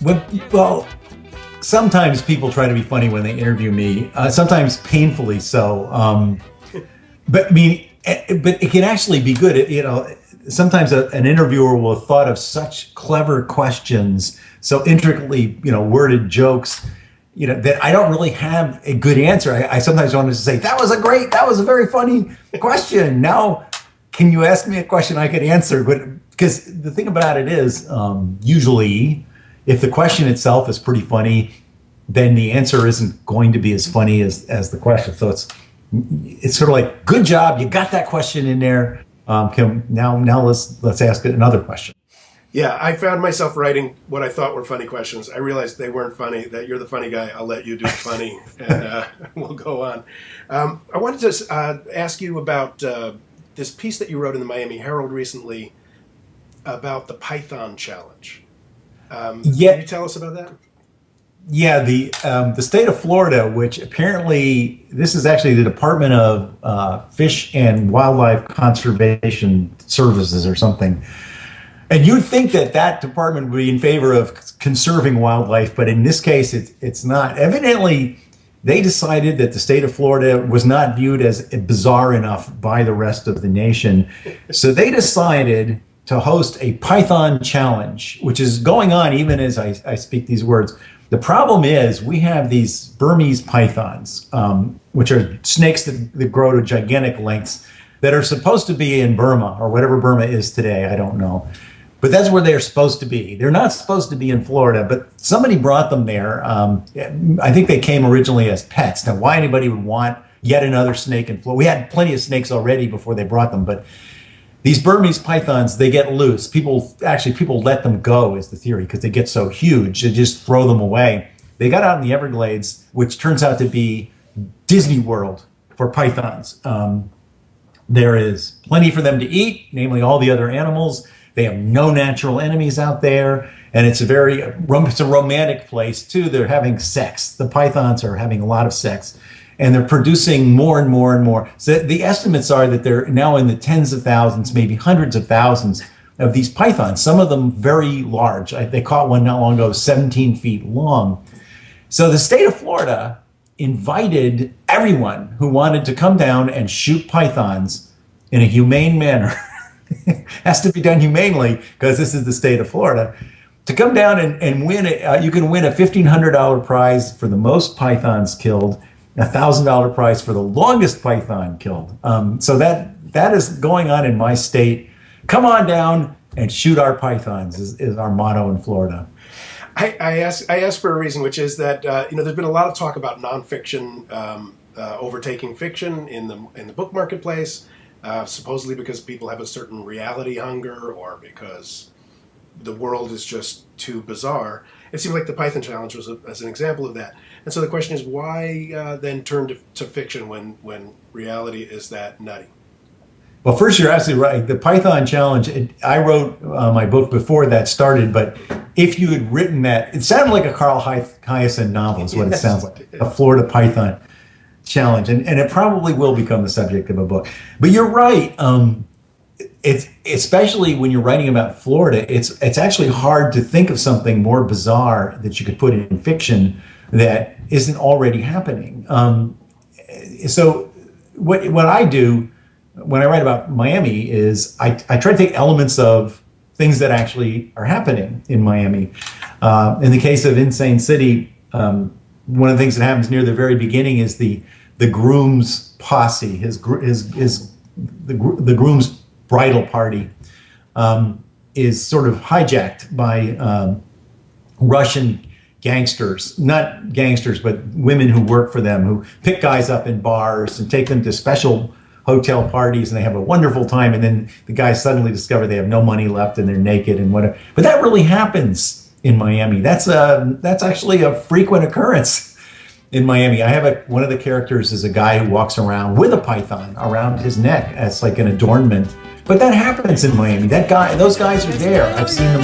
Well, sometimes people try to be funny when they interview me, sometimes painfully so. But I mean, but it can actually be good. Sometimes an interviewer will have thought of such clever questions, so intricately, worded jokes, that I don't really have a good answer. I sometimes want to say, that was a very funny question. Now, can you ask me a question I could answer? But because the thing about it is, usually, if the question itself is pretty funny, then the answer isn't going to be as funny as the question. So it's sort of like, good job, you got that question in there. Now let's ask another question. Yeah, I found myself writing what I thought were funny questions. I realized they weren't funny, that you're the funny guy. I'll let you do funny, and we'll go on. I wanted to ask you about this piece that you wrote in the Miami Herald recently about the Python Challenge. Can you tell us about that? Yeah, the state of Florida, which apparently, this is actually the Department of Fish and Wildlife Conservation Services or something. And you'd think that department would be in favor of conserving wildlife, but in this case, it's not. Evidently, they decided that the state of Florida was not viewed as bizarre enough by the rest of the nation. So they decided to host a Python challenge, which is going on even as I speak these words. The problem is we have these Burmese pythons, which are snakes that grow to gigantic lengths that are supposed to be in Burma, or whatever Burma is today, I don't know. But that's where they're supposed to be. They're not supposed to be in Florida, but somebody brought them there. I think they came originally as pets. Now, why anybody would want yet another snake in Florida? We had plenty of snakes already before they brought them, but these Burmese pythons, they get loose. People let them go, is the theory, because they get so huge, they just throw them away. They got out in the Everglades, which turns out to be Disney World for pythons. There is plenty for them to eat, namely all the other animals. They have no natural enemies out there, and it's a romantic place too. They're having sex. The pythons are having a lot of sex, and they're producing more and more and more. So the estimates are that they're now in the tens of thousands, maybe hundreds of thousands of these pythons, some of them very large. They caught one not long ago, 17 feet long. So the state of Florida invited everyone who wanted to come down and shoot pythons in a humane manner. Has to be done humanely because this is the state of Florida. To come down and win it, you can win a $1,500 prize for the most pythons killed, a $1,000 prize for the longest python killed. So that is going on in my state. Come on down and shoot our pythons is our motto in Florida. I ask for a reason, which is that there's been a lot of talk about nonfiction overtaking fiction in the book marketplace. Supposedly because people have a certain reality hunger, or because the world is just too bizarre. It seems like the Python Challenge was as an example of that. And so the question is, why then turn to fiction when reality is that nutty? Well, first, you're absolutely right. The Python Challenge, I wrote my book before that started, but if you had written that, it sounded like a Carl Hiaasen novel is what it sounds like, a Florida Python Challenge, and it probably will become the subject of a book. But you're right. It's especially when you're writing about Florida, it's actually hard to think of something more bizarre that you could put in fiction that isn't already happening. So what I do when I write about Miami is I try to take elements of things that actually are happening in Miami. In the case of Insane City, one of the things that happens near the very beginning is the groom's posse, the groom's bridal party is sort of hijacked by Russian gangsters, not gangsters, but women who work for them, who pick guys up in bars and take them to special hotel parties, and they have a wonderful time, and then the guys suddenly discover they have no money left and they're naked and whatever. But that really happens in Miami. That's actually a frequent occurrence in Miami. I have one of the characters is a guy who walks around with a python around his neck as like an adornment. But that happens in Miami. Those guys are there. I've seen them.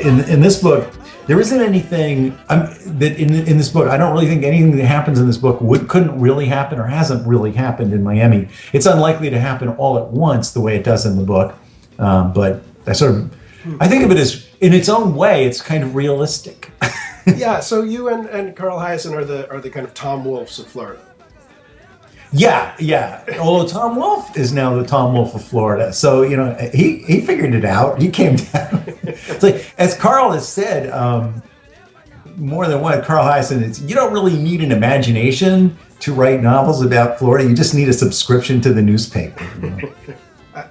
in this book, there isn't anything that in this book. I don't really think anything that happens in this book couldn't really happen or hasn't really happened in Miami. It's unlikely to happen all at once the way it does in the book. But I think of it as, in its own way, it's kind of realistic. Yeah. So you and Carl Hiaasen are the kind of Tom Wolfes of Florida. Yeah. Although Tom Wolfe is now the Tom Wolfe of Florida, so he figured it out. He came down. It's like, as Carl has said more than one. Carl Hiaasen, it's, you don't really need an imagination to write novels about Florida. You just need a subscription to the newspaper.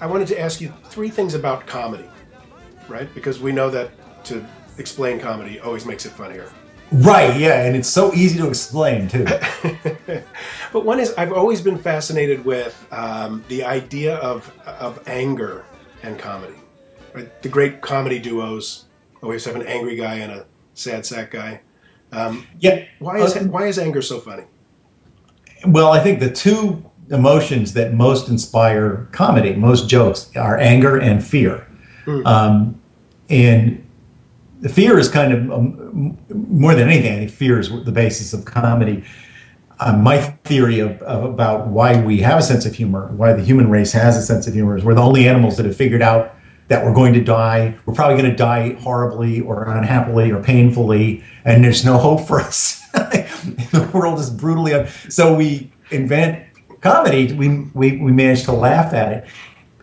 I wanted to ask you 3 things about comedy, right? Because we know that to explain comedy always makes it funnier. Right, yeah, and it's so easy to explain, too. But one is, I've always been fascinated with the idea of anger and comedy. Right? The great comedy duos always have an angry guy and a sad sack guy. Why is anger so funny? Well, I think the 2 emotions that most inspire comedy, most jokes, are anger and fear. And the fear is kind of, more than anything, I think fear is the basis of comedy. My theory about why we have a sense of humor, why the human race has a sense of humor, is we're the only animals that have figured out that we're going to die. We're probably going to die horribly or unhappily or painfully, and there's no hope for us. The world is brutally so we invent comedy. We manage to laugh at it.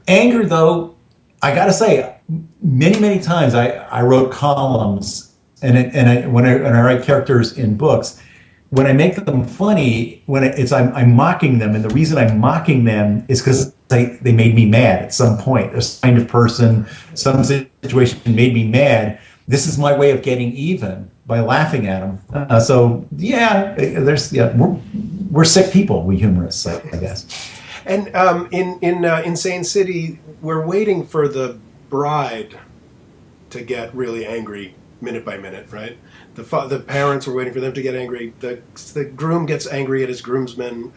Anger, though, I got to say, many times I wrote columns, and when I write characters in books, when I make them funny, I'm mocking them, and the reason I'm mocking them is because they made me mad at some point. A kind of person, some situation made me mad. This is my way of getting even by laughing at them. We're sick people, we humorists, I guess. And in Insane City, we're waiting for the bride to get really angry minute by minute, right? The parents were waiting for them to get angry. The groom gets angry at his groomsmen.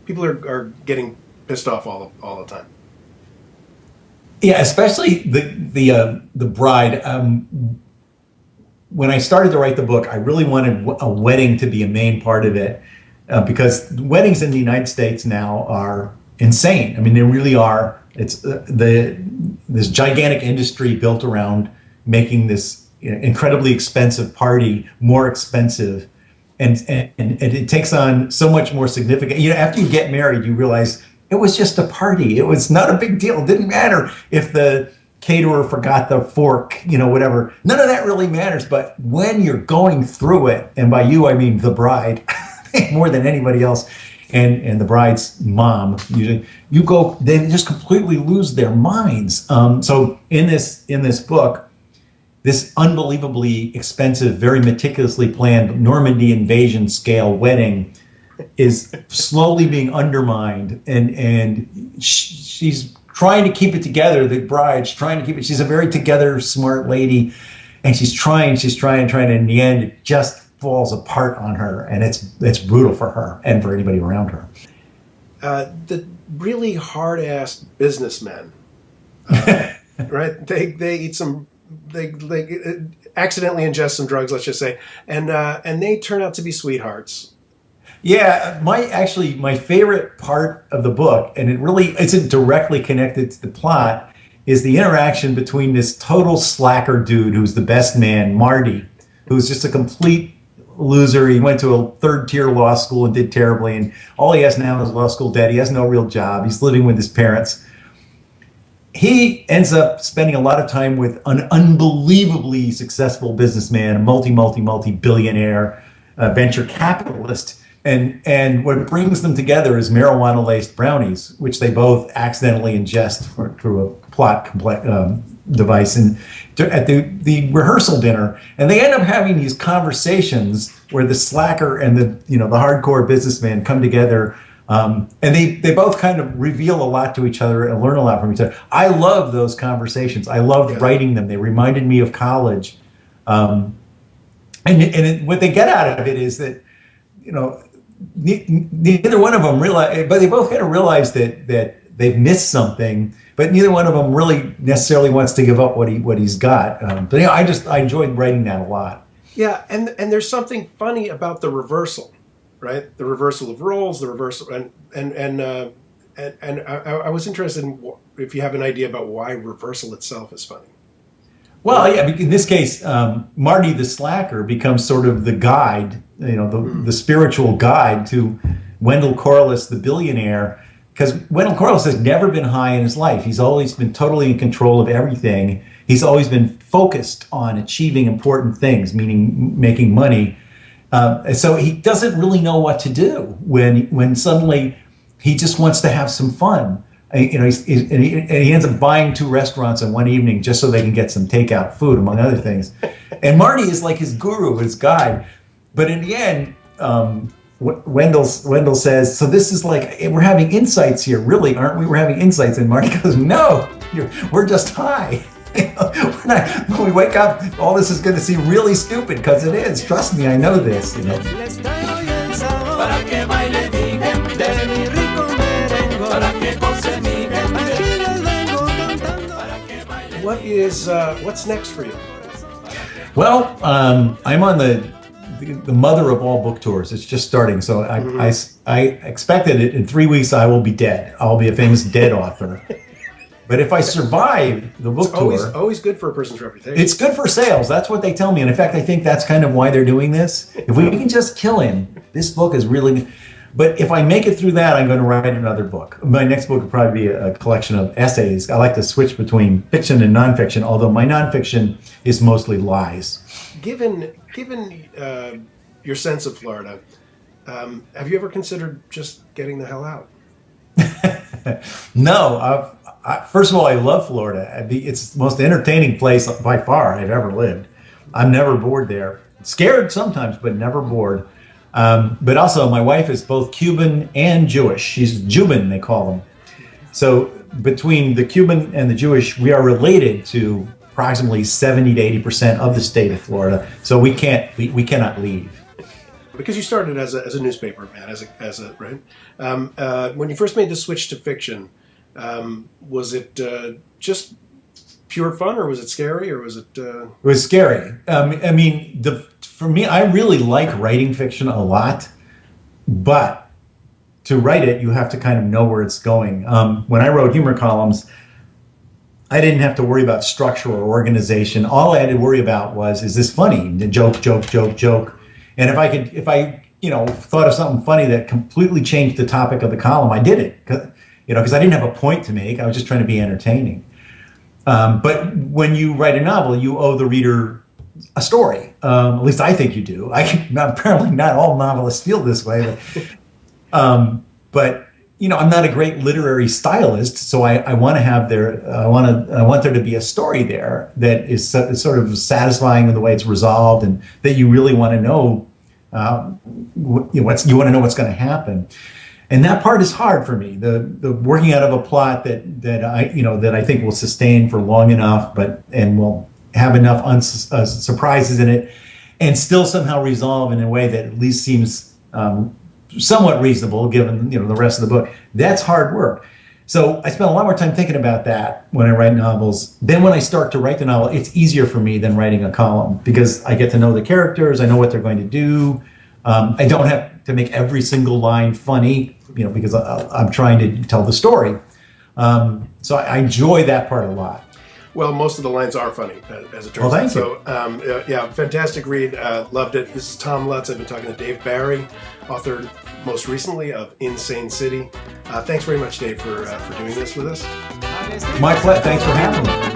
People are getting pissed off all the time. Yeah, especially the bride. When I started to write the book, I really wanted a wedding to be a main part of it, because weddings in the United States now are insane. I mean, they really are. It's this gigantic industry built around making this incredibly expensive party more expensive, and it takes on so much more significant. After you get married, you realize it was just a party. It was not a big deal. It didn't matter if the caterer forgot the fork, whatever. None of that really matters. But when you're going through it, and by you I mean the bride, more than anybody else, and the bride's mom, usually, they just completely lose their minds. So in this book, this unbelievably expensive, very meticulously planned Normandy invasion scale wedding is slowly being undermined, and she's trying to keep it together. The bride's trying to keep it. She's a very together, smart lady, and she's trying, and in the end, it just falls apart on her, and it's brutal for her and for anybody around her. The really hard-ass businessmen, right? They eat some. They accidentally ingest some drugs, let's just say, and they turn out to be sweethearts. Yeah, my favorite part of the book, and it really isn't directly connected to the plot, is the interaction between this total slacker dude who's the best man, Marty, who's just a complete loser. He went to a 3rd-tier law school and did terribly, and all he has now is law school debt. He has no real job. He's living with his parents. He ends up spending a lot of time with an unbelievably successful businessman, a multi-billionaire venture capitalist. And what brings them together is marijuana-laced brownies, which they both accidentally ingest through a plot device at the rehearsal dinner. And they end up having these conversations where the slacker and the hardcore businessman come together. And they both kind of reveal a lot to each other and learn a lot from each other. I love those conversations. I loved writing them. They reminded me of college. What they get out of it is that, neither one of them realize, but they both kind of realize that they've missed something, but neither one of them really necessarily wants to give up what he's got. But I enjoyed writing that a lot. Yeah, and there's something funny about the reversal, right? The reversal of roles, the reversal, and I was interested in if you have an idea about why reversal itself is funny. Well, yeah, in this case, Marty the slacker becomes sort of the guide, the spiritual guide to Wendell Corliss, the billionaire, because Wendell Corliss has never been high in his life. He's always been totally in control of everything. He's always been focused on achieving important things, meaning making money. So he doesn't really know what to do when suddenly he just wants to have some fun. He ends up buying 2 restaurants in one evening just so they can get some takeout food, among other things. And Marty is like his guru, his guide. But in the end, Wendell says, so this is like, we're having insights here, really, aren't we? We're having insights. And Marty goes, no, we're just high. When we wake up, all this is going to seem really stupid, because it is. Trust me, I know this. What's next for you? Well, I'm on the mother of all book tours. It's just starting, so I expected it in 3 weeks I will be dead. I'll be a famous dead author. But if I survive the book tour, always good for a person's reputation. It's good for sales. That's what they tell me. And in fact, I think that's kind of why they're doing this. If we can just kill him, this book is really. But if I make it through that, I'm going to write another book. My next book will probably be a collection of essays. I like to switch between fiction and nonfiction, although my nonfiction is mostly lies. Given your sense of Florida, have you ever considered just getting the hell out? No. First of all, I love Florida. It's the most entertaining place by far I've ever lived. I'm never bored there. Scared sometimes, but never bored. But also, my wife is both Cuban and Jewish. She's Juban, they call them. So between the Cuban and the Jewish, we are related to approximately 70 to 80% of the state of Florida. So we cannot leave. Because you started as a newspaper man, as a right. When you first made the switch to fiction, was it just pure fun, or was it scary, or was it? It was scary. For me, I really like writing fiction a lot, but to write it, you have to kind of know where it's going. When I wrote humor columns, I didn't have to worry about structure or organization. All I had to worry about was, is this funny? The joke, joke, joke, joke. And if I thought of something funny that completely changed the topic of the column, I did it. Because I didn't have a point to make. I was just trying to be entertaining. But when you write a novel, you owe the reader a story. At least I think you do. Apparently not all novelists feel this way. But I'm not a great literary stylist, so I want to have I want there to be a story there that is sort of satisfying in the way it's resolved, and that you really want to know. You want to know what's going to happen. And that part is hard for me. The working out of a plot that I think will sustain for long enough, and will have enough surprises in it, and still somehow resolve in a way that at least seems somewhat reasonable given the rest of the book. That's hard work. So I spend a lot more time thinking about that when I write novels. Then when I start to write the novel, it's easier for me than writing a column, because I get to know the characters. I know what they're going to do. I don't have to make every single line funny, because I'm trying to tell the story. So I enjoy that part a lot. Well, most of the lines are funny, as it turns out. Thank you. So, fantastic read. Loved it. This is Tom Lutz. I've been talking to Dave Barry, author most recently of Insane City. Thanks very much, Dave, for doing this with us. My pleasure. Thanks for having me.